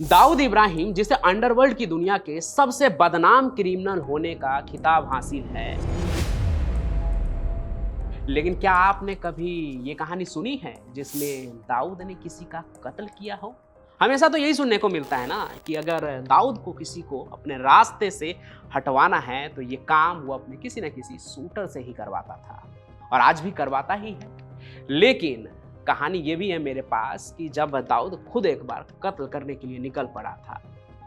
दाऊद इब्राहिम, जिसे अंडरवर्ल्ड की दुनिया के सबसे बदनाम क्रिमिनल होने का खिताब हासिल है, लेकिन क्या आपने कभी ये कहानी सुनी है जिसमें दाऊद ने किसी का कत्ल किया हो? हमेशा तो यही सुनने को मिलता है ना कि अगर दाऊद को किसी को अपने रास्ते से हटवाना है तो ये काम वो अपने किसी न किसी शूटर से ही करवाता था और आज भी करवाता ही है। लेकिन कहानी ये भी है मेरे पास कि जब दाऊद खुद एक बार कत्ल करने के लिए निकल पड़ा था,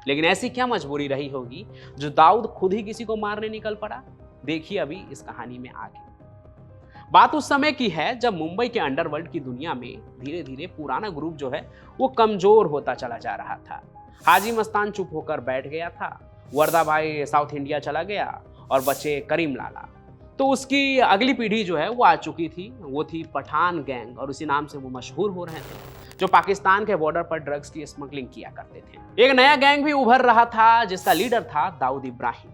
लेकिन ऐसी क्या मजबूरी रही होगी जो दाऊद खुद ही किसी को मारने निकल पड़ा? देखिए अभी इस कहानी में आगे। बात उस समय की है जब मुंबई के अंडरवर्ल्ड की दुनिया में धीरे धीरे पुराना ग्रुप जो है वो कमजोर होता चला जा रहा था। हाजी मस्तान चुप होकर बैठ गया था, वर्दा भाई साउथ इंडिया चला गया और बचे करीम लाला। तो उसकी अगली पीढ़ी जो है वो आ चुकी थी, वो थी पठान गैंग और उसी नाम से वो मशहूर हो रहे थे, जो पाकिस्तान के बॉर्डर पर ड्रग्स की स्मगलिंग किया करते थे। एक नया गैंग भी उभर रहा था जिसका लीडर था दाऊद इब्राहिम,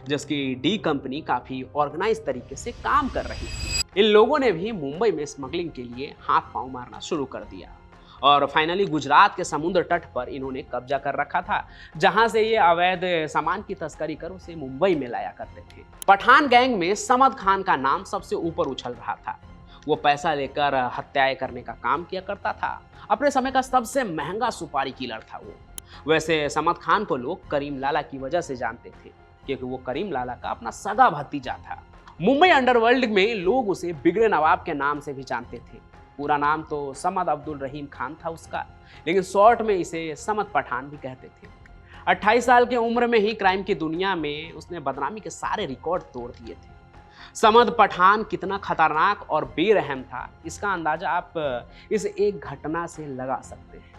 जिसकी डी कंपनी काफी ऑर्गेनाइज तरीके से काम कर रही थी। इन लोगों ने भी मुंबई में स्मगलिंग के लिए हाथ पांव मारना शुरू कर दिया और फाइनली गुजरात के समुद्र तट पर इन्होंने कब्जा कर रखा था, जहां से ये अवैध सामान की तस्करी कर उसे मुंबई में लाया करते थे। पठान गैंग में समद खान का नाम सबसे ऊपर उछल रहा था। वो पैसा लेकर हत्याएं करने का काम किया करता था, अपने समय का सबसे महंगा सुपारी किलर था वो। वैसे समद खान को लोग करीम लाला की वजह से जानते थे, क्योंकि वो करीम लाला का अपना सगा भतीजा था। मुंबई अंडरवर्ल्ड में लोग उसे बिगड़े नवाब के नाम से भी जानते थे। पूरा नाम तो समद अब्दुल रहीम खान था उसका, लेकिन शॉर्ट में इसे समद पठान भी कहते थे। 28 साल की उम्र में ही क्राइम की दुनिया में उसने बदनामी के सारे रिकॉर्ड तोड़ दिए थे। समद पठान कितना खतरनाक और बेरहम था, इसका अंदाजा आप इस एक घटना से लगा सकते हैं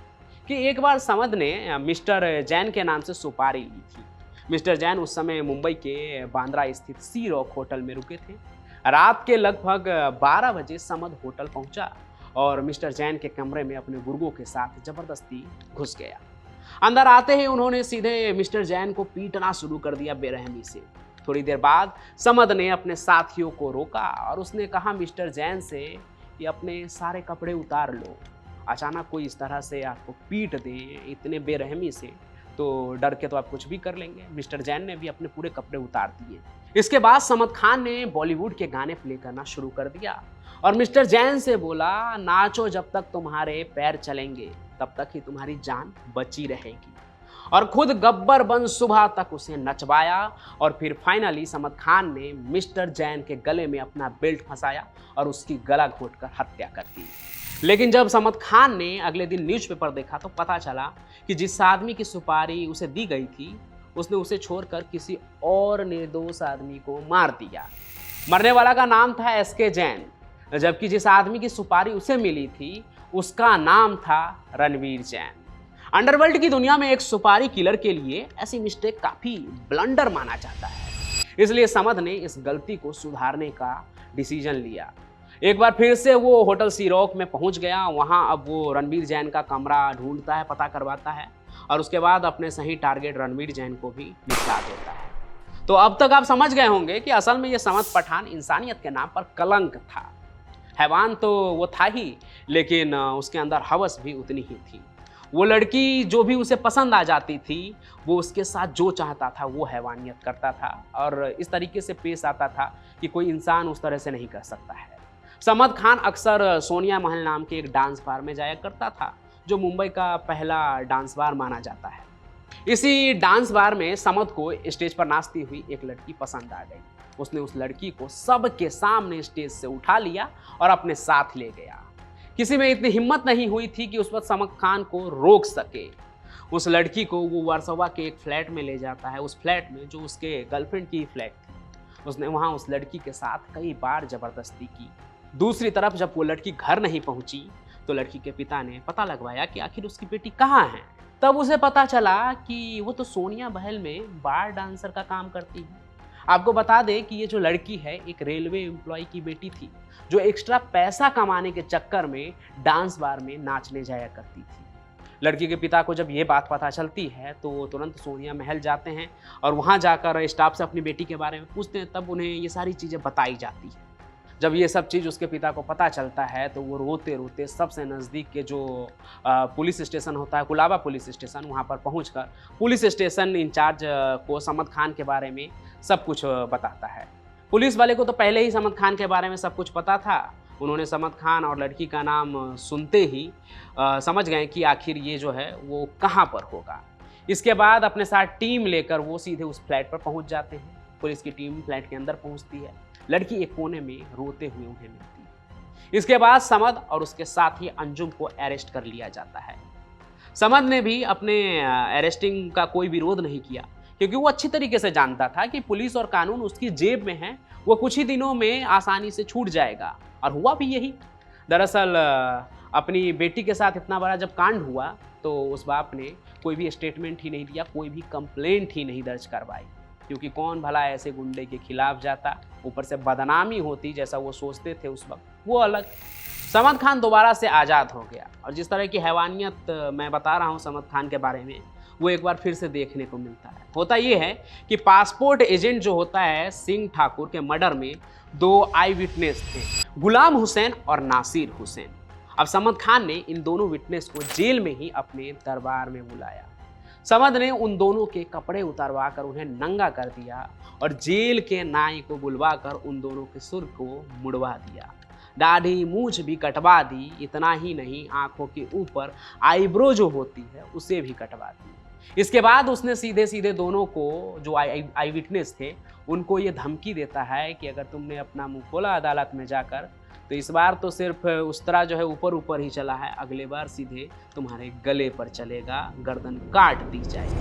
कि एक बार समद ने मिस्टर जैन के नाम से सुपारी ली थी। मिस्टर जैन उस समय मुंबई के बांद्रा स्थित सी रॉक होटल में रुके थे। रात के लगभग 12 बजे समद होटल पहुंचा और मिस्टर जैन के कमरे में अपने गुर्गों के साथ जबरदस्ती घुस गया। अंदर आते ही उन्होंने सीधे मिस्टर जैन को पीटना शुरू कर दिया बेरहमी से। थोड़ी देर बाद समद ने अपने साथियों को रोका और उसने कहा मिस्टर जैन से कि अपने सारे कपड़े उतार लो। अचानक कोई इस तरह से आपको पीट दे इतने बेरहमी से तो डर के तो आप कुछ भी कर लेंगे। मिस्टर जैन ने भी अपने पूरे कपड़े उतार दिए। इसके बाद समद खान ने बॉलीवुड के गाने प्ले करना शुरू कर दिया और मिस्टर जैन से बोला, नाचो जब तक तुम्हारे पैर चलेंगे, तब तक ही तुम्हारी जान बची रहेगी। और खुद गब्बर बन सुबह तक उसे नचवाया और फिर फाइनली समद खान ने मिस्टर जैन के गले में अपना बेल्ट फंसाया और उसकी गला घोंटकर हत्या कर दी। लेकिन जब समद खान ने अगले दिन न्यूज़पेपर देखा तो पता चला कि जिस आदमी की सुपारी उसे दी गई थी उसने उसे छोड़कर किसी और निर्दोष आदमी को मार दिया। मरने वाला का नाम था एसके जैन, जबकि जिस आदमी की सुपारी उसे मिली थी उसका नाम था रणवीर जैन। अंडरवर्ल्ड की दुनिया में एक सुपारी किलर के लिए ऐसी मिस्टेक काफी ब्लंडर माना जाता है, इसलिए समद ने इस गलती को सुधारने का डिसीजन लिया। एक बार फिर से वो होटल सी रॉक में पहुंच गया। वहां अब वो रणवीर जैन का कमरा ढूंढता है, पता करवाता है और उसके बाद अपने सही टारगेट रणवीर जैन को भी निपटा देता है। तो अब तक आप समझ गए होंगे कि असल में ये समद पठान इंसानियत के नाम पर कलंक था। हैवान तो वो था ही, लेकिन उसके अंदर हवस भी उतनी ही थी। वो लड़की जो भी उसे पसंद आ जाती थी वो उसके साथ जो चाहता था वो हैवानियत करता था और इस तरीके से पेश आता था कि कोई इंसान उस तरह से नहीं कर सकता है। समद खान अक्सर सोनिया महल नाम के एक डांस बार में जाया करता था, जो मुंबई का पहला डांस बार माना जाता है। इसी डांस बार में समद को स्टेज पर नाचती हुई एक लड़की पसंद आ गई। उसने उस लड़की को सबके सामने स्टेज से उठा लिया और अपने साथ ले गया। किसी में इतनी हिम्मत नहीं हुई थी कि उस वक्त समद खान को रोक सके। उस लड़की को वो वर्सोवा के एक फ्लैट में ले जाता है, उस फ्लैट में जो उसके गर्लफ्रेंड की फ्लैट थी। उसने वहाँ उस लड़की के साथ कई बार जबरदस्ती की। दूसरी तरफ जब वो लड़की घर नहीं पहुंची तो लड़की के पिता ने पता लगवाया कि आखिर उसकी बेटी कहाँ है। तब उसे पता चला कि वो तो सोनिया महल में बार डांसर का काम करती है। आपको बता दें कि ये जो लड़की है एक रेलवे एम्प्लॉय की बेटी थी, जो एक्स्ट्रा पैसा कमाने के चक्कर में डांस बार में नाचने जाया करती थी। लड़की के पिता को जब ये बात पता चलती है तो वो तुरंत सोनिया महल जाते हैं और वहाँ जाकर स्टाफ से अपनी बेटी के बारे में पूछते हैं। तब उन्हें ये सारी चीज़ें बताई जाती है। जब ये सब चीज़ उसके पिता को पता चलता है तो वो रोते रोते सबसे नज़दीक के जो पुलिस स्टेशन होता है, कुलाबा पुलिस स्टेशन, वहाँ पर पहुँचकर पुलिस स्टेशन इंचार्ज को समद खान के बारे में सब कुछ बताता है। पुलिस वाले को तो पहले ही समद खान के बारे में सब कुछ पता था। उन्होंने समद खान और लड़की का नाम सुनते ही समझ गए कि आखिर ये जो है वो कहाँ पर होगा। इसके बाद अपने साथ टीम लेकर वो सीधे उस फ्लैट पर पहुँच जाते हैं। पुलिस की टीम फ्लैट के अंदर पहुँचती है। लड़की एक कोने में रोते हुए उन्हें मिलती है। इसके बाद समद और उसके साथी अंजुम को अरेस्ट कर लिया जाता है। समद ने भी अपने अरेस्टिंग का कोई विरोध नहीं किया, क्योंकि वो अच्छी तरीके से जानता था कि पुलिस और कानून उसकी जेब में है, वो कुछ ही दिनों में आसानी से छूट जाएगा। और हुआ भी यही। दरअसल अपनी बेटी के साथ इतना बड़ा जब कांड हुआ तो उस बाप ने कोई भी स्टेटमेंट ही नहीं दिया, कोई भी कंप्लेंट ही नहीं दर्ज करवाई, क्योंकि कौन भला ऐसे गुंडे के खिलाफ जाता, ऊपर से बदनामी होती जैसा वो सोचते थे उस वक्त, वो अलग। समद खान दोबारा से आज़ाद हो गया और जिस तरह की हैवानियत मैं बता रहा हूँ समद खान के बारे में, वो एक बार फिर से देखने को मिलता है। होता ये है कि पासपोर्ट एजेंट जो होता है सिंह ठाकुर के मर्डर में 2 आई विटनेस थे, गुलाम हुसैन और नासिर हुसैन। अब समद खान ने इन दोनों विटनेस को जेल में ही अपने दरबार में बुलाया। समद ने उन दोनों के कपड़े उतारवा कर उन्हें नंगा कर दिया और जेल के नाई को बुलवा कर उन दोनों के सुर को मुड़वा दिया। दाढ़ी मूछ भी कटवा दी। इतना ही नहीं, आंखों के ऊपर आईब्रो जो होती है उसे भी कटवा दी। इसके बाद उसने सीधे सीधे दोनों को, जो आई विटनेस थे, उनको ये धमकी देता है कि अगर तुमने अपना मुंह खोला अदालत में जाकर तो इस बार तो सिर्फ उस तरह जो है ऊपर ऊपर ही चला है, अगले बार सीधे तुम्हारे गले पर चलेगा, गर्दन काट दी जाएगी।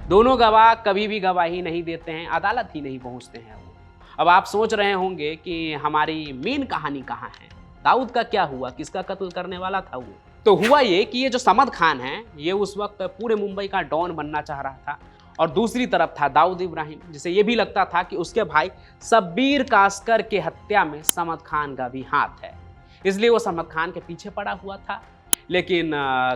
दोनों गवाह कभी भी गवाही नहीं देते हैं, अदालत ही नहीं पहुंचते हैं वो। अब आप सोच रहे होंगे कि हमारी मेन कहानी कहाँ है, दाऊद का क्या हुआ, किसका कत्ल करने वाला था वो। तो हुआ ये कि ये जो समद खान है ये उस वक्त पूरे मुंबई का डॉन बनना चाह रहा था, और दूसरी तरफ था दाऊद इब्राहिम, जिसे ये भी लगता था कि उसके भाई शब्बीर कासकर के हत्या में समद खान का भी हाथ है, इसलिए वो समद खान के पीछे पड़ा हुआ था। लेकिन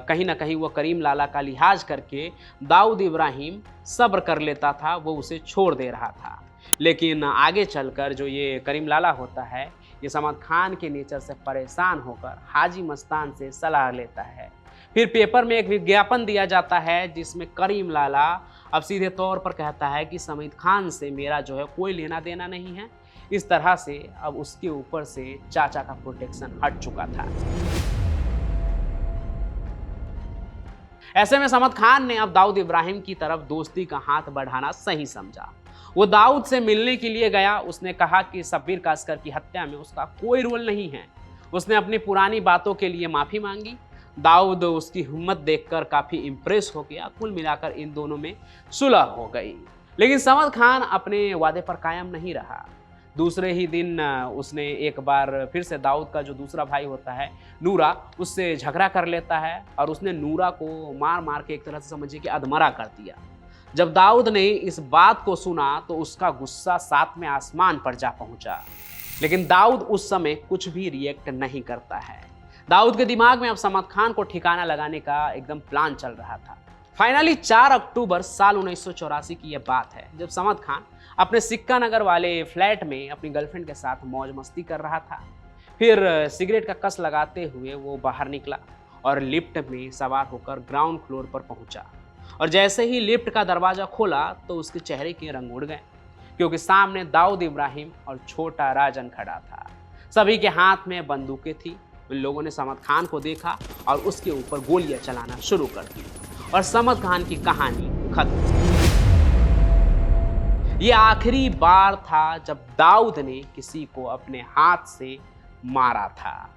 कहीं ना कहीं वो करीम लाला का लिहाज करके दाऊद इब्राहिम सब्र कर लेता था, वो उसे छोड़ दे रहा था। लेकिन आगे चलकर जो ये करीम लाला होता है, ये समद खान के नेचर से परेशान होकर हाजी मस्तान से सलाह लेता है। फिर पेपर में एक विज्ञापन दिया जाता है जिसमें करीम लाला अब सीधे तौर पर कहता है कि समद खान से मेरा जो है कोई लेना देना नहीं है। इस तरह से अब उसके ऊपर से चाचा का प्रोटेक्शन हट चुका था। ऐसे में समद खान ने अब दाऊद इब्राहिम की तरफ दोस्ती का हाथ बढ़ाना सही समझा। वो दाऊद से मिलने के लिए गया। उसने कहा कि शब्बीर कासकर की हत्या में उसका कोई रोल नहीं है। उसने अपनी पुरानी बातों के लिए माफ़ी मांगी। दाऊद उसकी हिम्मत देखकर काफ़ी इम्प्रेस हो गया। कुल मिलाकर इन दोनों में सुलह हो गई। लेकिन समद खान अपने वादे पर कायम नहीं रहा। दूसरे ही दिन उसने एक बार फिर से दाऊद का जो दूसरा भाई होता है नूरा, उससे झगड़ा कर लेता है और उसने नूरा को मार मार के एक तरह से समझिए कि अधमरा कर दिया। जब दाऊद ने इस बात को सुना तो उसका गुस्सा सातवें आसमान पर जा पहुंचा। लेकिन दाऊद उस समय कुछ भी रिएक्ट नहीं करता है। दाऊद के दिमाग में अब समद खान को ठिकाना लगाने का एकदम प्लान चल रहा था। फाइनली 4 अक्टूबर साल 1984 की यह बात है, जब समद खान अपने सिक्का नगर वाले फ्लैट में अपनी गर्लफ्रेंड के साथ मौज मस्ती कर रहा था। फिर सिगरेट का कस लगाते हुए वो बाहर निकला और लिफ्ट में सवार होकर ग्राउंड फ्लोर पर पहुंचा। और जैसे ही लिफ्ट का दरवाज़ा खोला तो उसके चेहरे के रंग उड़ गए, क्योंकि सामने दाऊद इब्राहिम और छोटा राजन खड़ा था। सभी के हाथ में बंदूकें थी। उन लोगों ने समद खान को देखा और उसके ऊपर गोलियां चलाना शुरू कर दी और समद खान की कहानी खत्म। ये आखिरी बार था जब दाऊद ने किसी को अपने हाथ से मारा था।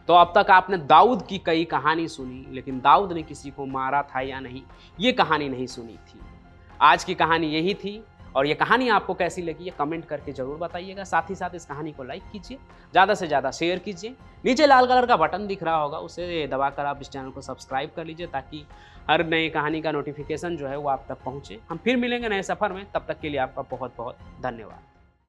तो अब तक आपने दाऊद की कई कहानी सुनी, लेकिन दाऊद ने किसी को मारा था या नहीं, ये कहानी नहीं सुनी थी। आज की कहानी यही थी। और ये कहानी आपको कैसी लगी, ये कमेंट करके ज़रूर बताइएगा। साथ ही साथ इस कहानी को लाइक कीजिए, ज़्यादा से ज़्यादा शेयर कीजिए। नीचे लाल कलर का बटन दिख रहा होगा, उसे दबाकर आप इस चैनल को सब्सक्राइब कर लीजिए, ताकि हर नई कहानी का नोटिफिकेशन जो है वो आप तक पहुँचे। हम फिर मिलेंगे नए सफ़र में, तब तक के लिए आपका बहुत बहुत धन्यवाद।